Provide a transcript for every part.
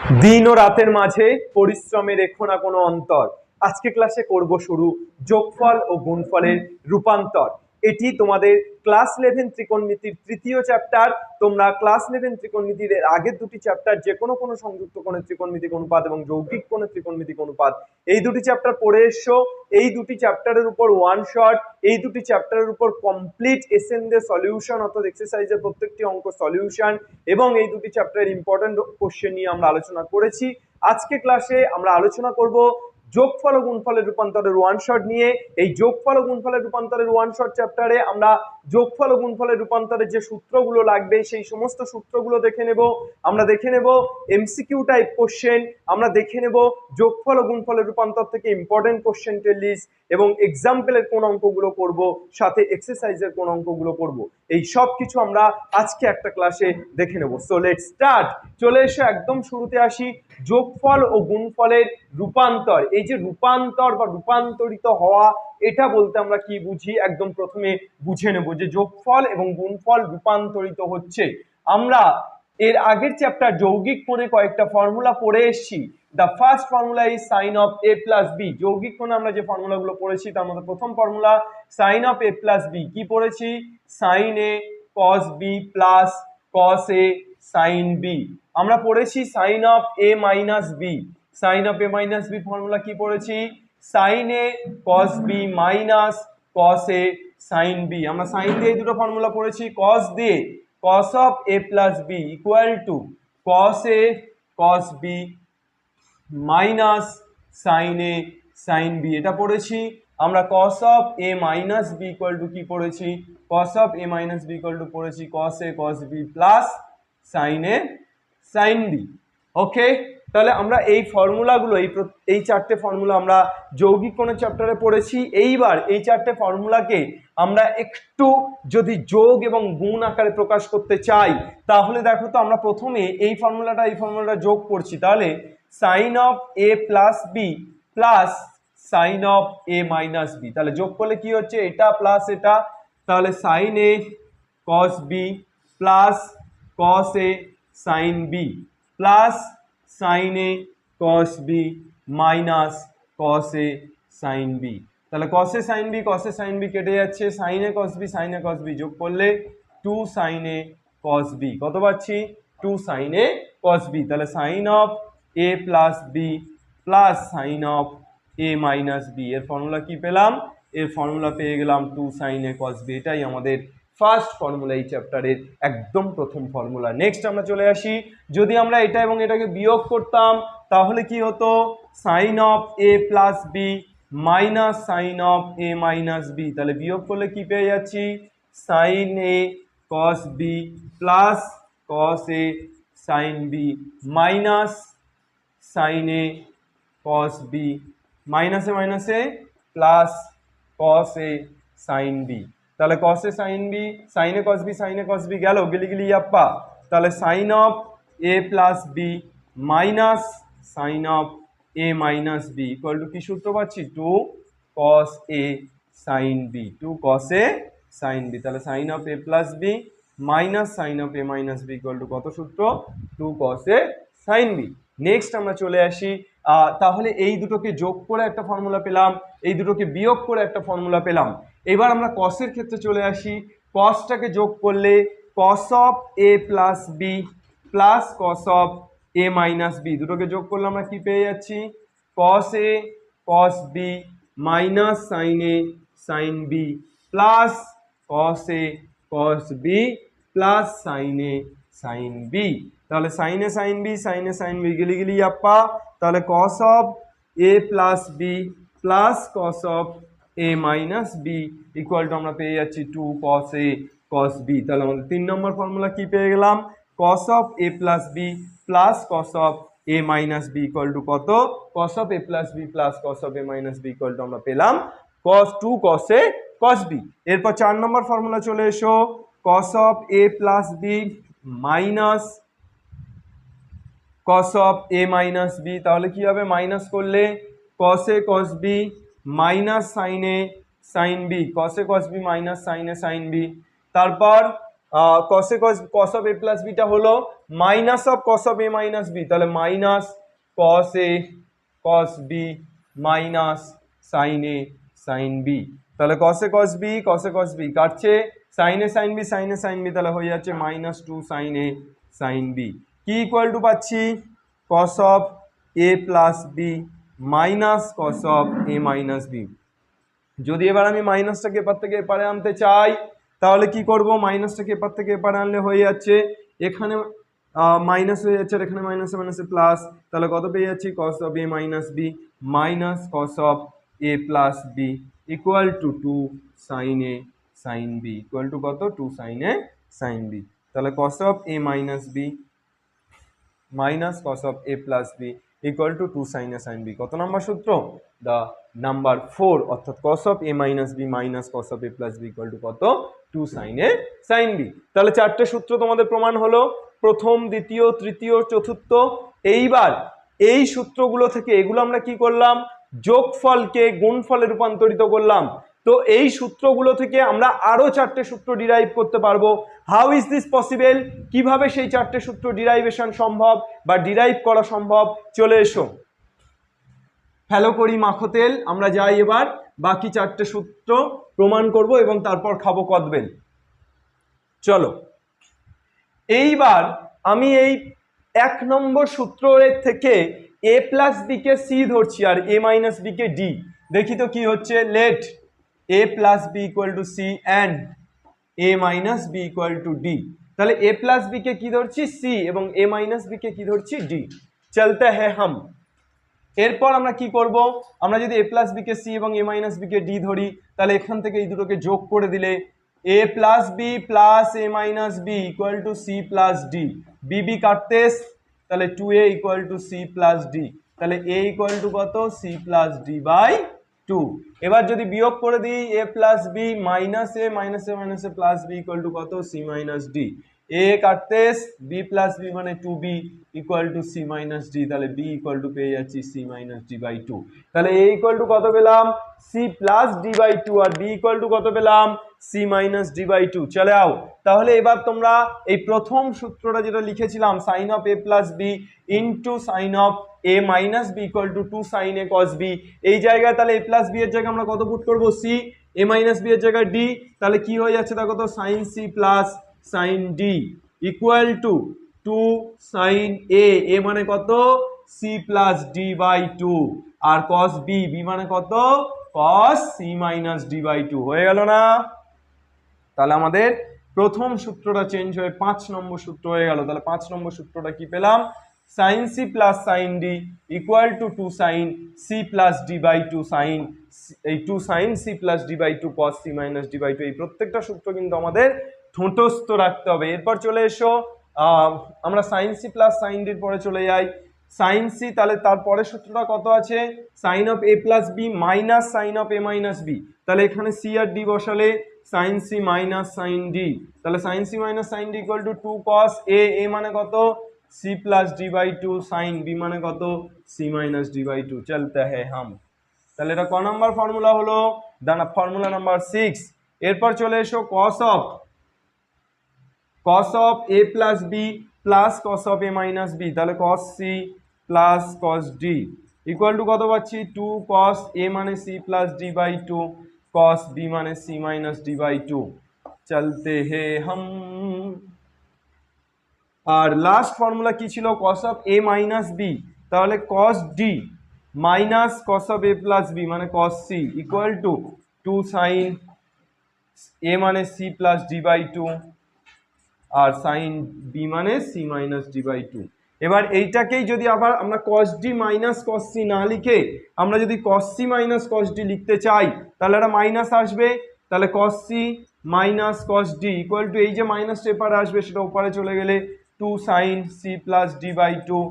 দিন ও রাতের মাঝে পরিশ্রমের রেখো না কোনো অন্তর। আজকে ক্লাসে করব শুরু যোগফল ও গুণফলের রূপান্তর। এটি তোমাদের ক্লাস 11 ত্রিকোণমিতির তৃতীয় চ্যাপ্টার। তোমরা ক্লাস 11 ত্রিকোণমিতির আগের দুটি চ্যাপ্টার যে কোনো সংযুক্ত কোণের ত্রিকোণমিতিক অনুপাত এবং যৌগিক কোণের ত্রিকোণমিতিক অনুপাত এই দুটি চ্যাপ্টার পড়ে এসছো। এই দুটি চ্যাপ্টারের উপর ওয়ান শট, এই দুটি চ্যাপ্টারের উপর কমপ্লিট এসএনডে সলিউশন অর্থাৎ এক্সারসাইজের প্রত্যেকটি অঙ্ক সলিউশন এবং এই দুটি চ্যাপ্টারের ইম্পর্টেন্ট কোশ্চেন নিয়ে আমরা আলোচনা করেছি। আজকে ক্লাসে আমরা আলোচনা করব যোগফল ও গুণফলের রূপান্তরের ওয়ান শট নিয়ে। এই যোগফল ও গুণফলের রূপান্তরের ওয়ান শট চ্যাপ্টারে আমরা যোগফল ও গুণফলের রূপান্তরের যে সূত্রগুলো লাগবে সেই সমস্ত সূত্রগুলো দেখে নেব। আমরা দেখে নেব এমসিকিউ টাইপ কোশ্চেন, আমরা দেখে নেব যোগফল ও গুণফলের রূপান্তর থেকে ইম্পর্টেন্ট কোশ্চেনের লিস্ট এবং এক্সাম্পলের কোন অঙ্কগুলো করব, সাথে এক্সারসাইজের কোন অঙ্কগুলো করব, এই সব কিছু আমরা আজকে একটা ক্লাসে দেখে নেব। So let's start. চলে এসে একদম শুরুতে আসি, যোগফল ও গুণফলের রূপান্তর। এই যে রূপান্তর বা রূপান্তরিত হওয়া, এটা বলতে আমরা কি বুঝি একদম প্রথমে বুঝে নেব যে যোগফল এবং গুণফল রূপান্তরিত হচ্ছে। আমরা এর আগের চ্যাপ্টার যৌগিক কোণে কয়েকটা ফর্মুলা পড়ে এসেছি। The first formula is sine of A plus B. যৌগিক কোণে আমরা যে ফর্মুলাগুলো পড়েছি তার মধ্যে প্রথম formula sine of A plus B. কি পড়েছি? Sine A cos B plus cos A sine B. আমরা পড়েছি sine of A minus B. Sine of A minus B formula কি পড়েছি? Sine A cos B minus cos A sine B. আমরা sine দিয়ে এই দুটো ফর্মুলা পড়েছি। কস দিয়ে cos of a plus b equal to cos a cos b minus sin a sin b, এটা পড়েছি আমরা। cos of a minus b equal to কি পড়েছি? cos of a minus b equal to পড়েছি cos a cos b plus sin a sin b। ওকে, তাহলে আমরা এই ফর্মুলাগুলো এই চারটে ফর্মুলা আমরা যৌগিক কোণের চ্যাপ্টারে পড়েছি। এইবার এই চারটে ফর্মুলাকে আমরা একটু যদি যোগ এবং গুণ আকারে প্রকাশ করতে চাই তাহলে দেখো তো, আমরা প্রথমে এই ফর্মুলাটা যোগ করছি। তাহলে sine of A plus B plus sine of A minus B, তাহলে যোগ করলে কি হচ্ছে? এটা প্লাস এটা, তাহলে sine A cos B plus cos A sine B plus sine A cos B minus cos A sine B. তাহলে cos A sine B কেটে যাচ্ছে, সাইন এ কস বি যোগ করলে 2 সাইন এ কস বি। কত পাচ্ছি? 2 সাইন এ cos B. তাহলে sine of A plus B plus sine of A minus B, এর formula কি পেলাম? এর ফর্মুলা পেয়ে গেলাম 2 সাইন এ কস বি। এটাই আমাদের ফার্স্ট ফর্মুলা এই চ্যাপ্টারের একদম প্রথম ফর্মুলা। নেক্সট আমরা চলে আসি, যদি আমরা এটা এবং এটাকে বিয়োগ করতাম তাহলে কি হতো? Sine of A plus B minus sine of A minus B. তাহলে বিয়োগ করলে কি পেয়ে যাচ্ছি? Sine A cos B plus cos A sine B minus sine A cos B, মাইনাসে মাইনাসে plus cos A sine B. তাহলে cos A sine B, sine A cos B গেল, গিলি আপ্পা। তাহলে sine of A plus B minus sine of A minus B equal to কি সূত্র পাচ্ছি? 2 cos a sin b, 2 cos a sin b। তাহলে sine of A plus B minus sine of A minus B equal to কত সূত্র? 2 cos a sin b। Next আমরা চলে আসি, তাহলে এই দুটোকে যোগ করে একটা ফর্মুলা পেলাম, এই দুটোকে বিয়োগ করে একটা ফর্মুলা পেলাম। এবার আমরা কসের ক্ষেত্রে চলে আসি। কসটাকে যোগ করলে cos of A plus B plus cos of A minus b, দুটোকে যোগ করলে আমরা কি পেয়ে যাচ্ছি? cos a cos b minus sine a sine B plus cos a cos b plus sine a sine B. তাহলে সাইন এ সাইন বি গিলি আপ্পা। তাহলে cos of A plus B plus cos of A minus B equal to আমরা পেয়ে যাচ্ছি 2 cos a cos b। তাহলে আমাদের 3 নম্বর formula কি পেয়ে গেলাম? cos of A plus B plus cos of A minus B equal to কত? cos of A plus B plus cos of A minus B equal to আমরা পেলাম cos 2 cos a cos b। এরপর 4 নম্বর formula চলে এসো, cos of A plus B minus cos of A minus B. তাহলে কি হবে? Minus করলে cos a cos b minus sine a sine b, cos a cos b minus sine a sine b. তারপর cos of A plus beta হলো minus of cos of A minus B, তাহলে minus cos a cos B minus sine a sine B, তাহলে কসে কস B কাটছে, সাইনে sign B তাহলে হয়ে যাচ্ছে minus two sine a sine b, কি ইকুয়াল টু পাচ্ছি cos of A plus B minus cos of A minus b. যদি এবার আমি মাইনাসটাকে এপার থেকে এপারে আনতে চাই তাহলে কি করব, মাইনাসটাকে এপার থেকে এপারে আনলে হয়ে যাচ্ছে এখানে মাইনাস হয়ে যাচ্ছে আর এখানে মাইনাসে মাইনাসে প্লাস, তাহলে কত পেয়ে যাচ্ছি cos of A minus b minus cos of A plus B equal to two sine a sine b, equal to কত two sine a sine B, তাহলে cos of A minus b minus cos of A plus B equal to two sine a sine b. কত নম্বর সূত্র? The number 4, অর্থাৎ cos of A minus b minus cos of A plus B equal to কত two sine a sine B. তাহলে চারটে সূত্র তোমাদের প্রমাণ হলো, প্রথম, দ্বিতীয়, তৃতীয়, চতুর্থ। এইবার এই সূত্রগুলো থেকে এগুলো আমরা কি করলাম, যোগফলকে গুণফলে রূপান্তরিত করলাম। তো এই সূত্রগুলো থেকে আমরা আরো চারটে সূত্র ডিরাইভ করতে পারবো। How is this possible? কিভাবে সেই চারটে সূত্র ডিরাইভেশন সম্ভব বা ডিরাইভ করা সম্ভব? চলে এসো ফেলো করি মাখো তেল, আমরা যাই এবার বাকি চারটে সূত্র প্রমাণ করব এবং তারপর খাবো কদবেল। চলো এইবার আমি এই 1 নম্বর সূত্রের থেকে এ প্লাস বি কে সি ধরছি আর এ মাইনাস বি কে ডি। দেখি তো কি হচ্ছে, let a plus B equal to C and a minus B equal two D. তাহলে এ প্লাস বি কে কি ধরছি সি এবং এ মাইনাস বি কে কি ধরছি ডি। চলতে হ্যাঁ হাম। এরপর আমরা কি করব, আমরা যদি এ প্লাস বি কে সি এবং এ মাইনাস বি কে ডি ধরি তাহলে এখান থেকে এই দুটোকে যোগ করে দিলে A plus B plus A minus B equal to C plus D, B B কাটতে তাহলে 2a equal to C plus D, তাহলে a ইকুয়াল টু কত সি প্লাস ডি বাই 2। এবার যদি বিয়োগ করে দিই A plus B minus A মাইনাসে প্লাস বি ইকুয়াল টু কত সি মাইনাস ডি, এ কাটতে বি প্লাস বি মানে 2b equal to c minus d, তাহলে বি ইকুয়াল টু পেয়ে যাচ্ছি সি মাইনাস ডি বাই 2। তাহলে এ ইকুয়াল টু কত পেলাম সি প্লাস ডি বাই 2 আর বি ইকুয়াল টু কত পেলাম সি মাইনাস ডি বাই 2। চলে আও, তাহলে এবার তোমরা এই প্রথম সূত্রটা যেটা লিখেছিলাম sine of A plus b into sine of A minus B equal to two sine A cos b, এই জায়গায় তাহলে এ প্লাস বি এর জায়গায় আমরা কত পুট করবো সি, এ মাইনাস বি এর জায়গায় ডি, তাহলে কি হয়ে যাচ্ছে দেখো তো sine c plus sine d equal to two sine a, a মানে কত সি প্লাস ডি বাই 2 আর কস বি, বি মানে কত cos c minus d by 2। হয়ে গেল না? তাহলে আমাদের প্রথম সূত্রটা চেঞ্জ হয়ে 5 নম্বর সূত্র হয়ে গেল। তাহলে 5 নম্বর সূত্রটা কি পেলাম, sine c plus sine d equal to two sine c plus D by 2 sine এই two sine c plus D by 2 cos c minus d by 2। এই প্রত্যেকটা সূত্র কিন্তু আমাদের ঠোঁটস্থ রাখতে হবে। এরপর চলে এসো আমরা সাইন সি প্লাস সাইন ডির পরে চলে যাই সাইন সি, তাহলে তারপরে সূত্রটা কত আছে sine of A plus B minus sine of A minus B, তাহলে এখানে সি আর ডি বসালে sine c minus sine d, তাহলে sine c minus sine d equal to 2 cos a, a মানে কত C plus D by 2 sine b মানে কত c minus d by 2। চলতে হ্যাঁ হাম। তাহলে এটা ক নাম্বার ফর্মুলা হলো, দানা ফর্মুলা নাম্বার 6। এরপর চলে এসো cos of A plus B plus cos of A minus B, তাহলে cos c plus cos d equal to কত পাচ্ছি 2 কস এ মানে c plus D by 2 cos b মানে সি মাইনাস ডি বাই 2। চলতে হে হাম। আর লাস্ট ফর্মুলা কি ছিল cos of A minus B, তাহলে cos d minus cos of A plus b মানে cos c equal to 2 sine a মানে সি প্লাস ডি বাই 2 আর সাইন বি মানে সি মাইনাস ডি বাই 2। এবার এইটাকেই যদি আবার আমরা cos d minus cos c না লিখে আমরা যদি cos c minus cos d লিখতে চাই তাহলে একটা মাইনাস আসবে, তাহলে cos c minus cos d equal to এই যে মাইনাসটা এপারে আসবে সেটা ওপারে চলে গেলে 2 sine c plus D by 2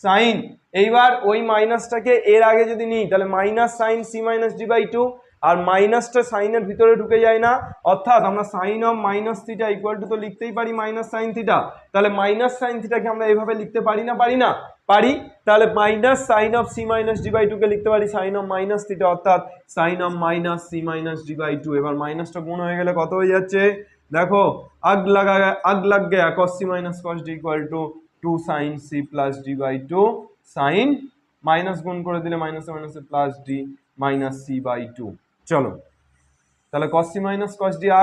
sine, এইবার ওই মাইনাসটাকে এর আগে যদি নিই তাহলে minus sine c minus d by 2 আর মাইনাসটা সাইনের ভিতরে ঢুকে যায় না, অর্থাৎ আমরা sine of minus theta equal to তো লিখতেই পারি মাইনাস সাইন থিটা, তাহলে মাইনাস সাইন থিটাকে আমরা এইভাবে লিখতে পারি না পারি, তাহলে minus sine of c minus d by 2 কে লিখতে পারি সাইন অফ মাইনাস থিটা অর্থাৎ sine of minus c minus d by 2। এবার মাইনাসটা গুণ হয়ে গেলে কত হয়ে যাচ্ছে देखो अग लग गया cos c minus cos d equal to 2 sin c plus d by 2 sine minus गुण করে দিলে minus minus plus d minus c by 2। चलो তাহলে cos c minus cos d आ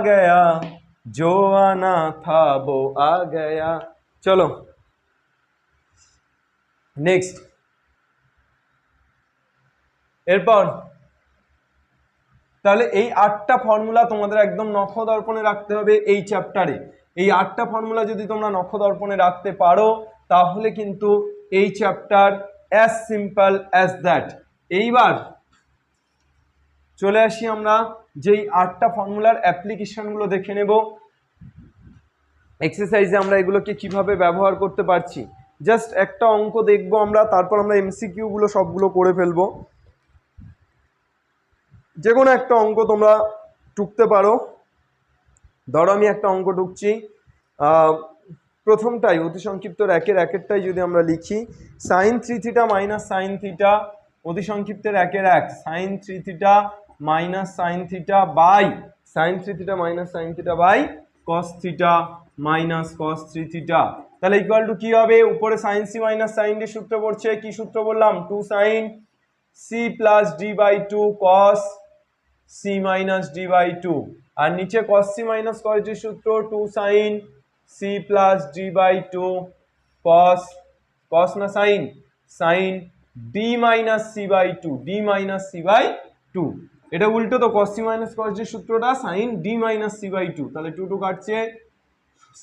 गया जो आना था वो आ गया। चलो नेक्स्ट এরপর তাহলে এই 8টা ফর্মুলা তোমাদের একদম নখদর্পণে রাখতে হবে এই চ্যাপ্টারে। এই 8টা ফর্মুলা যদি তোমরা নখদর্পণে রাখতে পারো তাহলে কিন্তু এই chapter as simple as that. এইবার চলে আসি আমরা যেই 8টা ফর্মুলার অ্যাপ্লিকেশনগুলো দেখে নেব। এক্সারসাইজে আমরা এগুলোকে কিভাবে ব্যবহার করতে পারছি জাস্ট একটা অঙ্ক দেখবো আমরা, তারপর আমরা এমসিকিউ গুলো সবগুলো করে ফেলবো। যে কোনো একটা অঙ্ক তোমরা টুকতে পারো। ধরো আমি একটা অঙ্ক টুকছি, প্রথমটাই অতি সংক্ষিপ্ত একেরটাই যদি আমরা লিখি sine 3 theta minus sine theta, অতি সংক্ষিপ্তের 1 sine 3 theta minus sine theta by sine 3 theta minus sine theta by cos theta minus cos 3 theta. তাহলে ইকুয়াল টু কি হবে, উপরে sine c minus sine d সূত্র পড়ছে, কি সূত্র বললাম 2 sine c plus D by 2 cos c minus d by 2, আর নিচে cos c minus cos d সূত্র 2 sine c plus D by 2 cos cos না sine sine d minus c by 2 d minus c by 2। এটা উল্টো তো, cos c minus cos d সূত্রটা sine d minus c by 2, তাহলে 2 2 কাটছে,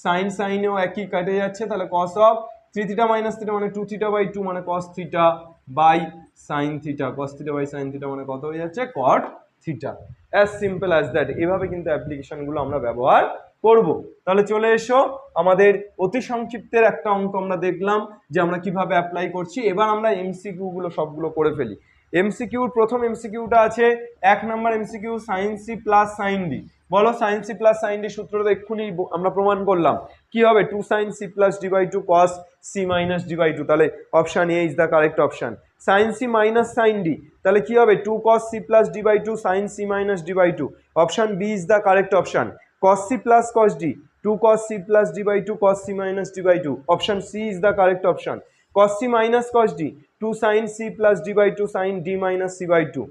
sign সাইনেও একই কেটে যাচ্ছে, তাহলে cos of 3 theta minus theta মানে 2 থিটা বাই 2 মানে cos theta by sine theta, cos theta by sine theta মানে কত হয়ে যাচ্ছে cot theta. As simple as that. এভাবে কিন্তু অ্যাপ্লিকেশনগুলো আমরা ব্যবহার করব। তাহলে চলে এসো, আমাদের অতি সংক্ষিপ্তের একটা অঙ্ক আমরা দেখলাম যে আমরা কিভাবে অ্যাপ্লাই করছি। এবার আমরা এমসিকিউ গুলো সবগুলো করে ফেলি। এমসিকিউর প্রথম এমসিকিউটা আছে 1 নম্বর MCQ sine c plus sine d. বলো sine c plus sine d সূত্রটা এক্ষুনি আমরা প্রমাণ করলাম, কি হবে 2 sine c plus D by 2 cos c minus d by 2, তাহলে option a is the correct option. Sine c minus sine d, তাহলে কি হবে 2 cos c plus D by 2 sine c minus d by 2, option b is the correct option. cos c plus cos d 2 cos c plus D by 2 cos c minus d by 2, option c is the correct option. cos c minus cos d 2 sine c plus D by 2 sine d minus c by 2,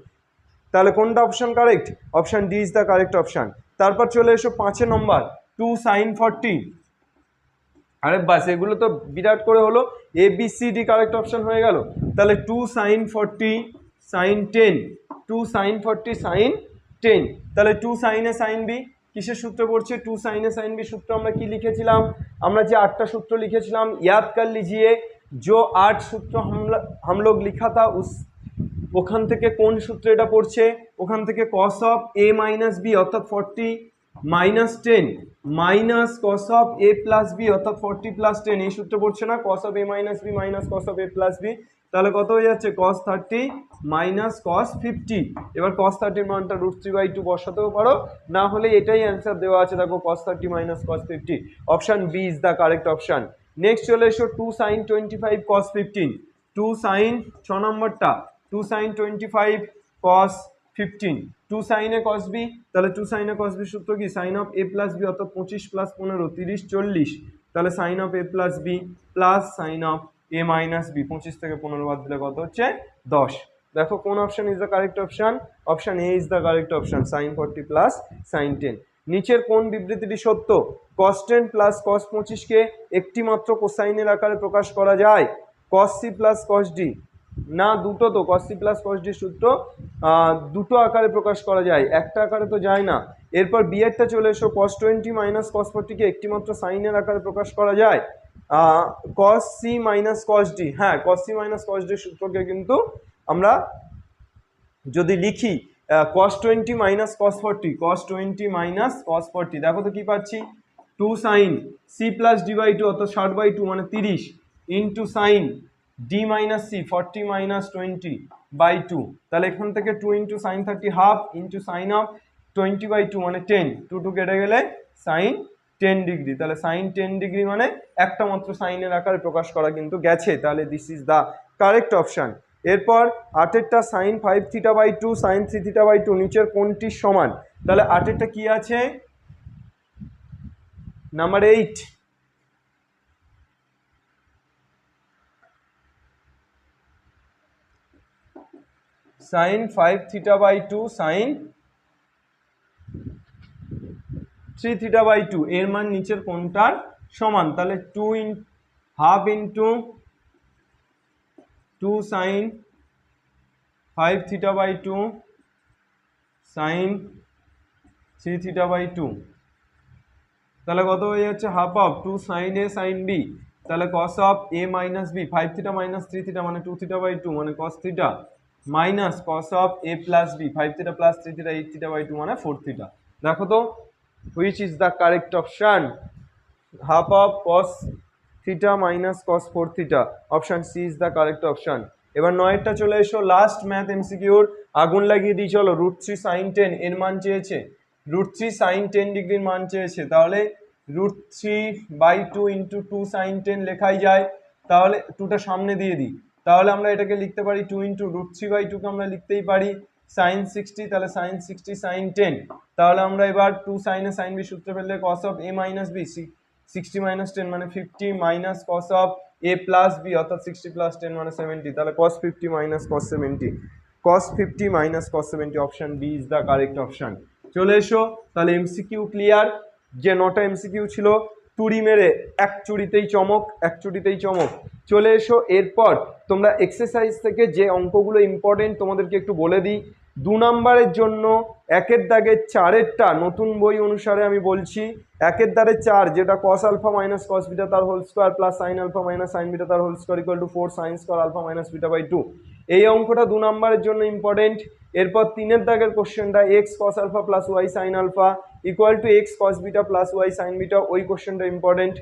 তাহলে কোনটা option correct, option d is the correct option. তারপর চলে এসো 5 নম্বর 2 sign 40, আরে বাস এগুলো তো বিরাট করে হলো, a b c d correct option হয়ে গেল। তাহলে 2 সাইন 40 সাইন 10 2 সাইন 40 সাইন 10, তাহলে 2 সাইনে সাইন বি কিসের সূত্র পড়ছে 2 সাইনে সাইন বি সূত্র আমরা কি লিখেছিলাম, আমরা যে 8টা সূত্র লিখেছিলাম याद कर लीजिए, जो 8 सूत्र हम लोग लिखा था उस ওখান থেকে কোন সূত্র এটা পড়ছে, ওখান থেকে cos of a minus b অর্থাৎ 40 minus 10 minus cos of a plus b অর্থাৎ 40 প্লাস 10, এই সূত্র পড়ছে না, cos of a minus b minus cos of a plus b, তাহলে কত হয়ে যাচ্ছে cos 30 মাইনাস cos 50। এবার cos 30 এর মানটা √3/2 বসাতেও পারো, না হলে এটাই অ্যান্সার দেওয়া আছে, দেখো cos 30 minus cos 50, option b is the correct option. Next চলে এসো 2 sin 25 cos 15, 2 sin 6 নম্বরটা 2 sin 25 cos 15, 2 sin a cos b, তাহলে 2 sin a cos b সূত্র কি sin of a plus b অর্থাৎ 25 প্লাস 15 30 40, তাহলে sin of a plus b plus sin of a minus b, 25 থেকে 15 বাদ দিলে কত হচ্ছে 10। দেখো কোন option is the correct option, option a is the correct option, sin 40 plus sin 10। নিচের কোন বিবৃতিটি সত্য, cos 10 প্লাস cos 25 কে একটি মাত্র কোসাইনের আকারে প্রকাশ করা যায়, cos c plus cos d না, দুটো তো cos c plus cos d সূত্র দুটো আকারে প্রকাশ করা যায়, একটা আকারে তো যায় না। এরপর বি এরটা চলে এসো, cos 20 মাইনাস cos 40 কে একটি মাত্র সাইনের আকারে প্রকাশ করা যায়, cos c minus cos d, হ্যাঁ cos c minus cos d সূত্রকে কিন্তু আমরা যদি লিখি cos 20 minus cos 40 cos 20 minus cos 40, দেখো তো কি পাচ্ছি 2 sin c plus d by 2 অর্থাৎ 60/2 মানে 30 into sine d minus c 40 minus 20 by 2, তাহলে এখান থেকে 2 into sine 30 half into sine of 20/2 মানে 10, 2 2 কেটে গেলে সাইন 10 ডিগ্রি, তাহলে সাইন 10 ডিগ্রি মানে একটা মাত্র সাইনের আকারে প্রকাশ করা কিন্তু গেছে, তাহলে this is the correct option. এরপর 8এরটা sine 5 theta by 2 sine 3 theta by 2, নিচের কোনটির সমান, তাহলে 8-এরটা কি আছে, number 8, sin 5 theta by 2 sin 3 theta by 2 এর মান নিচের কোনটার সমান, তাহলে 2 into 2 sin 5 theta by 2 sin 3 theta by 2, তাহলে কত হয়ে যাচ্ছে half of 2 sin a sin b, তাহলে cos of a minus b, 5 theta minus 3 theta মানে 2 theta by 2 মানে cos theta minus cos of a plus b, 5 theta plus 3 theta 8 theta by 2 মানে 4 theta। দেখো তো which is the correct option, half of cos theta minus cos 4 theta, option C is the correct option। এবার 9টা চলে এসো, last math এমসিকিউর, আগুন লাগিয়ে দিই চলো। √3 sin 10 এর মান চেয়েছে, √3 sin 10 ডিগ্রির মান চেয়েছে, তাহলে √3/2 into 2 sin 10 লেখাই যায়, তাহলে 2টা সামনে দিয়ে দিই, তাহলে আমরা এটাকে লিখতে পারি 2 into √3/2 কে আমরা লিখতেই পারি sin 60, তাহলে sin 60 sin 10, তাহলে আমরা এবার 2 sin a sin b সূত্রে ফেললে cos of a minus b, 60 minus 10 মানে 50 minus cos of a plus b অর্থাৎ 60 plus 10 মানে 70, তাহলে cos 50 minus cos 70, cos 50 minus cos 70, option b is the correct option. চলে এসো, তাহলে এমসিকিউ ক্লিয়ার, যে 9টা এমসিকিউ ছিল তুড়ি মেরে এক চুড়িতেই চমক, এক চুড়িতেই চমক। চলে এসো, এরপর তোমরা এক্সারসাইজ থেকে যে অঙ্কগুলো ইম্পর্টেন্ট তোমাদেরকে একটু বলে দিই। 2 নম্বরের জন্য 1-এর দাগের 4-এরটা নতুন বই অনুসারে আমি বলছি, 1-এর দাগে 4 যেটা cos alpha minus cos beta তার whole square plus sin alpha minus sin beta তার whole square equal to 4 sin square alpha minus beta by 2, এই অঙ্কটা 2 নম্বরের জন্য ইম্পর্টেন্ট। এরপর 3-এর দাগের কোশ্চেনটা x cos alpha plus y sin alpha equal to x cos beta plus y sin beta, ওই কোশ্চেনটা ইম্পর্টেন্ট।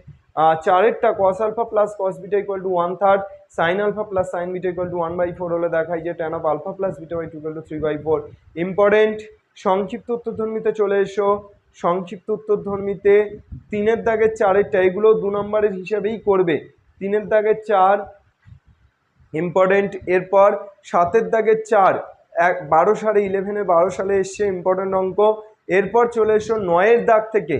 4-এরটা cos alpha plus cos beta equal to 1/3, sin alpha plus sin beta equal to 1/4 হলে দেখাই যে tan of alpha plus beta by 2 equal to 3/4, important. সংক্ষিপ্ত উত্তরধর্মীতে চলে এসো, সংক্ষিপ্ত উত্তরধর্মীতে 3-এর দাগের 4-এরটা এগুলো 2 নম্বরের হিসাবেই করবে, 3-এর দাগের 4 ইম্পর্টেন্ট। এরপর 7-এর দাগের 4 12 সালে 11 সালে এসছে, ইম্পর্টেন্ট অঙ্ক। এরপর চলে এসো 9-এর দাগ থেকে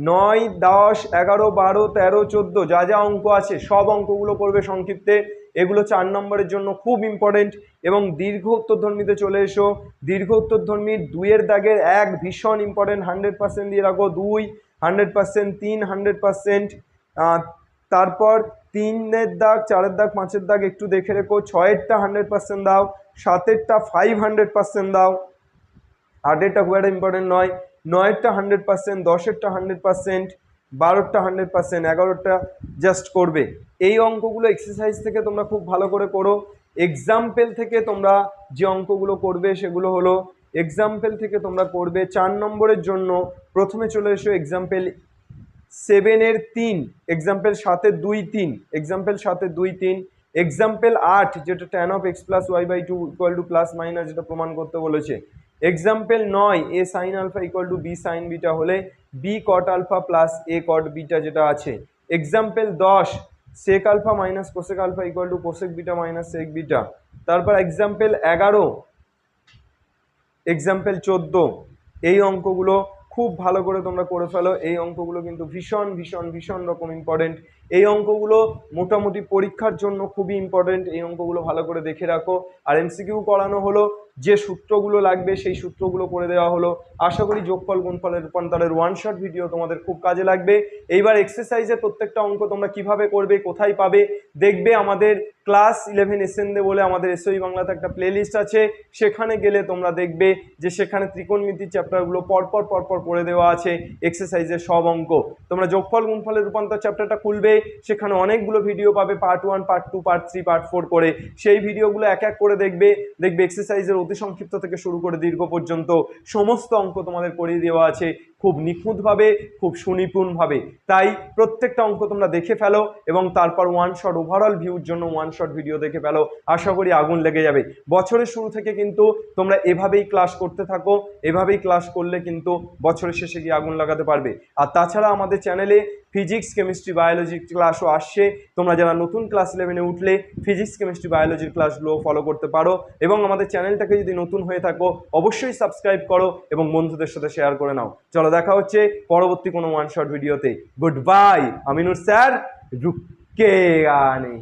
9, 10, 11, 12, 13, 14 যা যা অঙ্ক আছে সব অঙ্কগুলো করবে সংক্ষিপ্তে, এগুলো 4 নম্বরের জন্য খুব ইম্পর্টেন্ট। এবং দীর্ঘ উত্তরধর্মীতে চলে এসো, দীর্ঘ উত্তরধর্মীর 2-এর দাগের 1 ভীষণ ইম্পর্টেন্ট, 100% দিয়ে রাখো, 2 100%, 3 100%, তারপর 3-এর দাগ 4-এর দাগ 5-এর দাগ একটু দেখে রেখো, 6-এরটা 100% দাও, 7-এরটা 500% দাও, 8-এরটা খুব একটা ইম্পর্টেন্ট নয়, 9-এরটা 100%, 10-এরটা 100%, 12-টা 100%, 11-টা জাস্ট করবে। এই অঙ্কগুলো এক্সারসাইজ থেকে তোমরা খুব ভালো করে করো। এক্সাম্পল থেকে তোমরা যে অঙ্কগুলো করবে সেগুলো হলো, এক্সাম্পল থেকে তোমরা করবে 4 নম্বরের জন্য প্রথমে চলে এসো এক্সাম্পল 7-এর 3, এক্সাম্পল 7-এর 2 3, এক্সাম্পল 7-এর 2 3, এক্সাম্পল 8 যেটা tan of x plus y by 2 equal to plus minus যেটা প্রমাণ করতে বলেছে, example 9 a sin alpha equal to b sin beta হলে b cot alpha plus a cot beta যেটা আছে, example 10 sec alpha minus cosec alpha equal to cosec beta minus sec beta, তারপর example 11, example 14, এই অঙ্কগুলো খুব ভালো করে তোমরা করে ফেলো। এই অঙ্কগুলো কিন্তু ভীষণ ভীষণ ভীষণ রকম ইম্পর্টেন্ট, এই অঙ্কগুলো মোটামুটি পরীক্ষার জন্য খুবই ইম্পর্টেন্ট, এই অঙ্কগুলো ভালো করে দেখে রাখো। আর এমসিকিউ করানো হলো, যে সূত্রগুলো লাগবে সেই সূত্রগুলো করে দেওয়া হলো। আশা করি যোগফল গুণফলের রূপান্তরের 1 শট ভিডিও তোমাদের খুব কাজে লাগবে। এইবার এক্সারসাইজের প্রত্যেকটা অঙ্ক তোমরা কিভাবে করবে, কোথায় পাবে দেখবে, আমাদের ক্লাস 11 এসএনদে বলে আমাদের এসওই বাংলাতে একটা প্লেলিস্ট আছে, সেখানে গেলে তোমরা দেখবে যে সেখানে ত্রিকোণমিতির চ্যাপ্টারগুলো পরপর পরপর করে দেওয়া আছে, এক্সারসাইজের সব অঙ্ক। তোমরা যোগফল গুণফলের রূপান্তর চ্যাপ্টারটা খুলবে, সেখানে অনেকগুলো ভিডিও পাবে, পার্ট 1, পার্ট 2, পার্ট 3, পার্ট 4 করে, সেই ভিডিওগুলো এক এক করে দেখবে এক্সারসাইজের অতি সংক্ষিপ্ত থেকে শুরু করে দীর্ঘ পর্যন্ত সমস্ত অঙ্ক তোমাদের করিয়ে দেওয়া আছে খুব নিখুঁতভাবে, খুব সুনিপুণভাবে। তাই প্রত্যেকটা অঙ্ক তোমরা দেখে ফেলো এবং তারপর 1 শট ওভারঅল ভিউর জন্য 1 শট ভিডিও দেখে ফেলো, আশা করি আগুন লেগে যাবে। বছরের শুরু থেকে কিন্তু তোমরা এভাবেই ক্লাস করতে থাকো, এভাবেই ক্লাস করলে কিন্তু বছরের শেষে গিয়ে আগুন লাগাতে পারবে। আর তাছাড়া আমাদের চ্যানেলে ফিজিক্স কেমিস্ট্রি বায়োলজির ক্লাসও আসছে। তোমরা যারা নতুন ক্লাস 11-এ উঠলে ফিজিক্স কেমিস্ট্রি বায়োলজির ক্লাসগুলো ফলো করতে পারো, এবং আমাদের চ্যানেলটাকে যদি নতুন হয়ে থাকো অবশ্যই সাবস্ক্রাইব করো এবং বন্ধুদের সাথে শেয়ার করে নাও। চলো দেখা হচ্ছে পরবর্তী কোনো ওয়ান শট ভিডিওতে। Goodbye. আমিনুর স্যার রুকেগা নেই।